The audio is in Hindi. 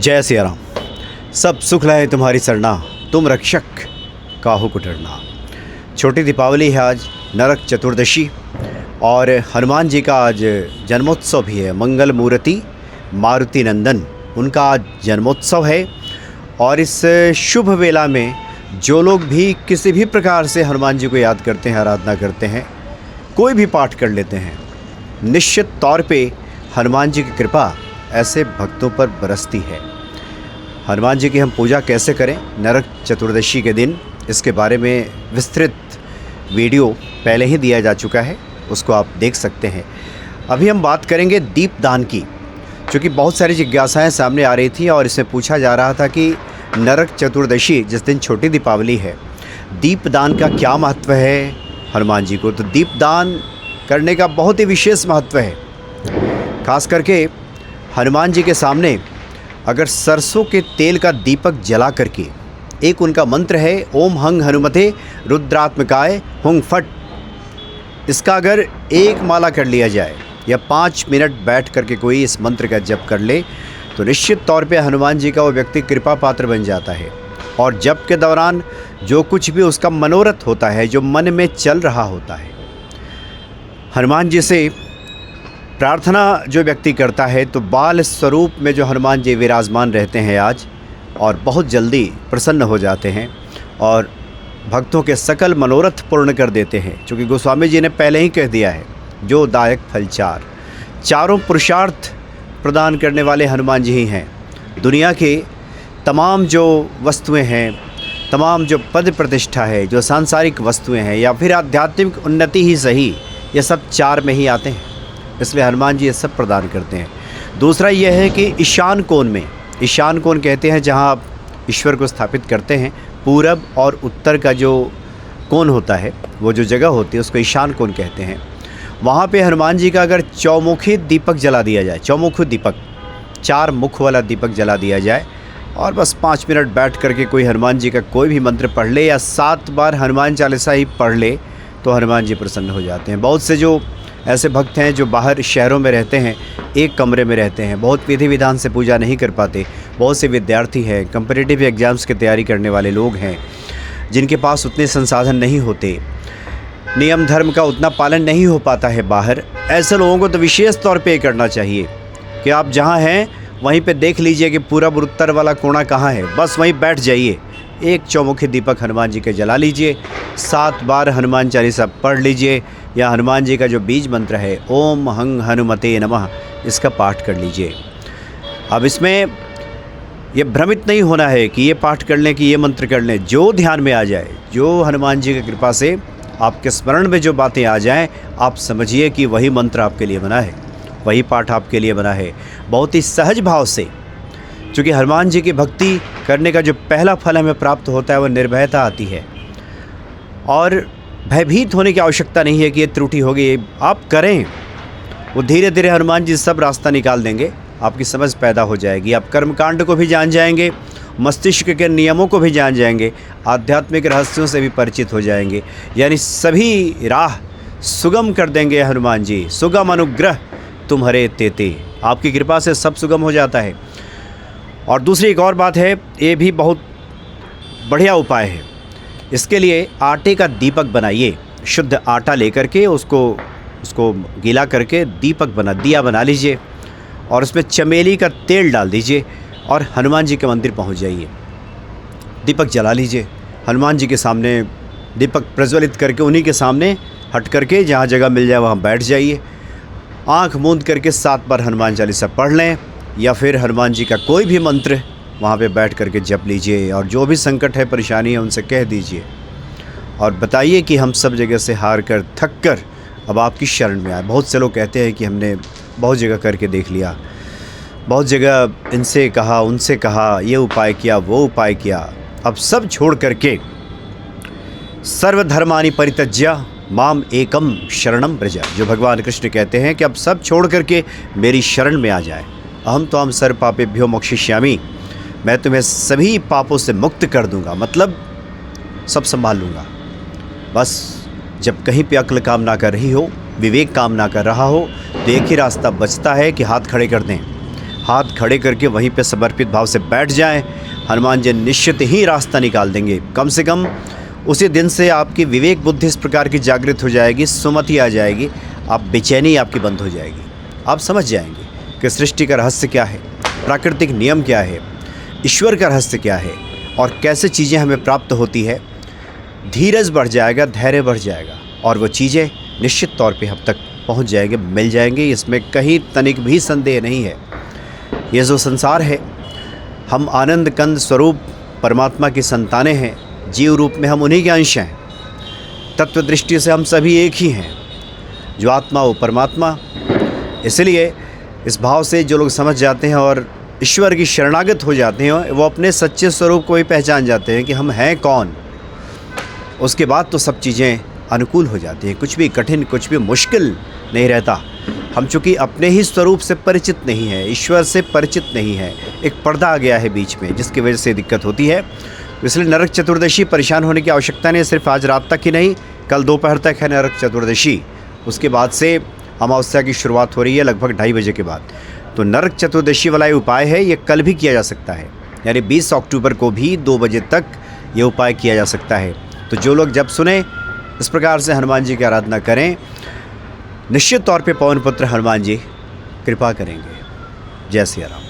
जय सिया राम। सब सुख लाए तुम्हारी सरना, तुम रक्षक काहू को डरना। छोटी दीपावली है आज, नरक चतुर्दशी, और हनुमान जी का आज जन्मोत्सव भी है। मंगल मूर्ति मारुति नंदन, उनका आज जन्मोत्सव है। और इस शुभ वेला में जो लोग भी किसी भी प्रकार से हनुमान जी को याद करते हैं, आराधना करते हैं, कोई भी पाठ कर लेते हैं, निश्चित तौर पे हनुमान जी की कृपा ऐसे भक्तों पर बरसती है। हनुमान जी की हम पूजा कैसे करें नरक चतुर्दशी के दिन, इसके बारे में विस्तृत वीडियो पहले ही दिया जा चुका है, उसको आप देख सकते हैं। अभी हम बात करेंगे दीपदान की, क्योंकि बहुत सारी जिज्ञासाएं सामने आ रही थी और इसमें पूछा जा रहा था कि नरक चतुर्दशी जिस दिन छोटी दीपावली है, दीपदान का क्या महत्व है हनुमान जी को। तो दीपदान करने का बहुत ही विशेष महत्व है। खास करके हनुमान जी के सामने अगर सरसों के तेल का दीपक जला करके, एक उनका मंत्र है ओम हंग हनुमते रुद्रात्मकाय हुंग फट, इसका अगर एक माला कर लिया जाए या 5 मिनट बैठ करके कोई इस मंत्र का जप कर ले, तो निश्चित तौर पे हनुमान जी का वो व्यक्ति कृपा पात्र बन जाता है। और जप के दौरान जो कुछ भी उसका मनोरथ होता है, जो मन में चल रहा होता है, हनुमान जी से प्रार्थना जो व्यक्ति करता है, तो बाल स्वरूप में जो हनुमान जी विराजमान रहते हैं आज, और बहुत जल्दी प्रसन्न हो जाते हैं और भक्तों के सकल मनोरथ पूर्ण कर देते हैं। क्योंकि गोस्वामी जी ने पहले ही कह दिया है, जो दायक फल चारों पुरुषार्थ प्रदान करने वाले हनुमान जी ही हैं। दुनिया के तमाम जो वस्तुएं हैं, तमाम जो पद प्रतिष्ठा है, जो सांसारिक वस्तुएं हैं, या फिर आध्यात्मिक उन्नति ही सही, ये सब चार में ही आते हैं। इसलिए हनुमान जी ये सब प्रदान करते हैं। दूसरा यह है कि ईशान कोण में, ईशान कोण कहते हैं जहाँ आप ईश्वर को स्थापित करते हैं, पूरब और उत्तर का जो कोण होता है, वो जो जगह होती है, उसको ईशान कोण कहते हैं। वहाँ पे हनुमान जी का अगर चौमुखी दीपक जला दिया जाए, चौमुखी दीपक, 4 मुख वाला दीपक जला दिया जाए, और बस 5 मिनट बैठ करके कोई हनुमान जी का कोई भी मंत्र पढ़ ले या 7 बार हनुमान चालीसा ही पढ़ ले, तो हनुमान जी प्रसन्न हो जाते हैं। बहुत से जो ऐसे भक्त हैं जो बाहर शहरों में रहते हैं, एक कमरे में रहते हैं, बहुत विधि विधान से पूजा नहीं कर पाते। बहुत से विद्यार्थी हैं, कम्पिटिटिव एग्ज़ाम्स की तैयारी करने वाले लोग हैं, जिनके पास उतने संसाधन नहीं होते, नियम धर्म का उतना पालन नहीं हो पाता है बाहर। ऐसे लोगों को तो विशेष तौर पे करना चाहिए कि आप जहाँ हैं वहीं पे देख लीजिए कि पूरब उत्तर वाला कोना कहाँ है, बस वहीं बैठ जाइए, एक चौमुखी दीपक हनुमान जी के जला लीजिए, 7 बार हनुमान चालीसा पढ़ लीजिए, या हनुमान जी का जो बीज मंत्र है ओम हंग हनुमते नमः, इसका पाठ कर लीजिए। अब इसमें ये भ्रमित नहीं होना है कि ये पाठ कर लें, कि ये मंत्र कर लें। जो ध्यान में आ जाए, जो हनुमान जी की कृपा से आपके स्मरण में जो बातें आ जाएं, आप समझिए कि वही मंत्र आपके लिए बना है, वही पाठ आपके लिए बना है। बहुत ही सहज भाव से, क्योंकि हनुमान जी की भक्ति करने का जो पहला फल हमें प्राप्त होता है, वो निर्भयता आती है। और भयभीत होने की आवश्यकता नहीं है कि ये त्रुटि होगी, आप करें, वो धीरे धीरे हनुमान जी सब रास्ता निकाल देंगे, आपकी समझ पैदा हो जाएगी। आप कर्मकांड को भी जान जाएंगे, मस्तिष्क के नियमों को भी जान जाएंगे, आध्यात्मिक रहस्यों से भी परिचित हो जाएंगे। यानी सभी राह सुगम कर देंगे हनुमान जी। सुगम अनुग्रह तुम्हारे तेते, आपकी कृपा से सब सुगम हो जाता है। और दूसरी एक और बात है, ये भी बहुत बढ़िया उपाय है। इसके लिए आटे का दीपक बनाइए, शुद्ध आटा लेकर के उसको गीला करके दिया बना लीजिए, और उसमें चमेली का तेल डाल दीजिए, और हनुमान जी के मंदिर पहुंच जाइए, दीपक जला लीजिए, हनुमान जी के सामने दीपक प्रज्वलित करके, उन्हीं के सामने हट करके जहाँ जगह मिल जाए वहाँ बैठ जाइए, आँख मूंद करके 7 बार हनुमान चालीसा पढ़ लें, या फिर हनुमान जी का कोई भी मंत्र वहाँ पे बैठ करके जप लीजिए, और जो भी संकट है, परेशानी है, उनसे कह दीजिए, और बताइए कि हम सब जगह से हार कर, थक कर अब आपकी शरण में आए। बहुत से लोग कहते हैं कि हमने बहुत जगह करके देख लिया, बहुत जगह इनसे कहा, उनसे कहा, ये उपाय किया, वो उपाय किया, अब सब छोड़ करके सर्वधर्मानि परित्यज्य माम एकम शरणम व्रज, जो भगवान कृष्ण कहते हैं कि अब सब छोड़ करके मेरी शरण में आ जाए। अहम तो हम सर्व पापेभ्यो मोक्षयिष्यामि, मैं तुम्हें सभी पापों से मुक्त कर दूंगा, मतलब सब संभाल लूँगा। बस जब कहीं पे अक्ल काम ना कर रही हो, विवेक काम ना कर रहा हो, तो एक ही रास्ता बचता है कि हाथ खड़े कर दें। हाथ खड़े करके वहीं पे समर्पित भाव से बैठ जाएं, हनुमान जी निश्चित ही रास्ता निकाल देंगे। कम से कम उसी दिन से आपकी विवेक बुद्धि इस प्रकार की जागृत हो जाएगी, सुमति आ जाएगी, आप बेचैनी आपकी बंद हो जाएगी। आप समझ जाएंगे कि सृष्टि का रहस्य क्या है, प्राकृतिक नियम क्या है, ईश्वर का रहस्य क्या है और कैसे चीज़ें हमें प्राप्त होती है। धीरज बढ़ जाएगा, धैर्य बढ़ जाएगा और वो चीज़ें निश्चित तौर पे हम तक पहुंच जाएंगे, मिल जाएंगे। इसमें कहीं तनिक भी संदेह नहीं है। ये जो संसार है, हम आनंद कंद स्वरूप परमात्मा की संतानें हैं। जीव रूप में हम उन्हीं के अंश हैं। तत्व दृष्टि से हम सभी एक ही हैं, जो आत्मा वो परमात्मा। इसलिए इस भाव से जो लोग समझ जाते हैं और ईश्वर की शरणागत हो जाते हैं, वो अपने सच्चे स्वरूप को ही पहचान जाते हैं कि हम हैं कौन। उसके बाद तो सब चीज़ें अनुकूल हो जाती हैं, कुछ भी कठिन, कुछ भी मुश्किल नहीं रहता। हम चूँकि अपने ही स्वरूप से परिचित नहीं हैं, ईश्वर से परिचित नहीं है, एक पर्दा आ गया है बीच में, जिसकी वजह से दिक्कत होती है। इसलिए नरक चतुर्दशी परेशान होने की आवश्यकता नहीं। सिर्फ आज रात तक ही नहीं, कल दोपहर तक है नरक चतुर्दशी। उसके बाद से अमावस्या की शुरुआत हो रही है लगभग 2:30 बजे के बाद। तो नरक चतुर्दशी वाला ये उपाय है, ये कल भी किया जा सकता है, यानी 20 अक्टूबर को भी 2 बजे तक ये उपाय किया जा सकता है। तो जो लोग जब सुने इस प्रकार से हनुमान जी की आराधना करें, निश्चित तौर पे पवन पुत्र हनुमान जी कृपा करेंगे। जय सिया राम।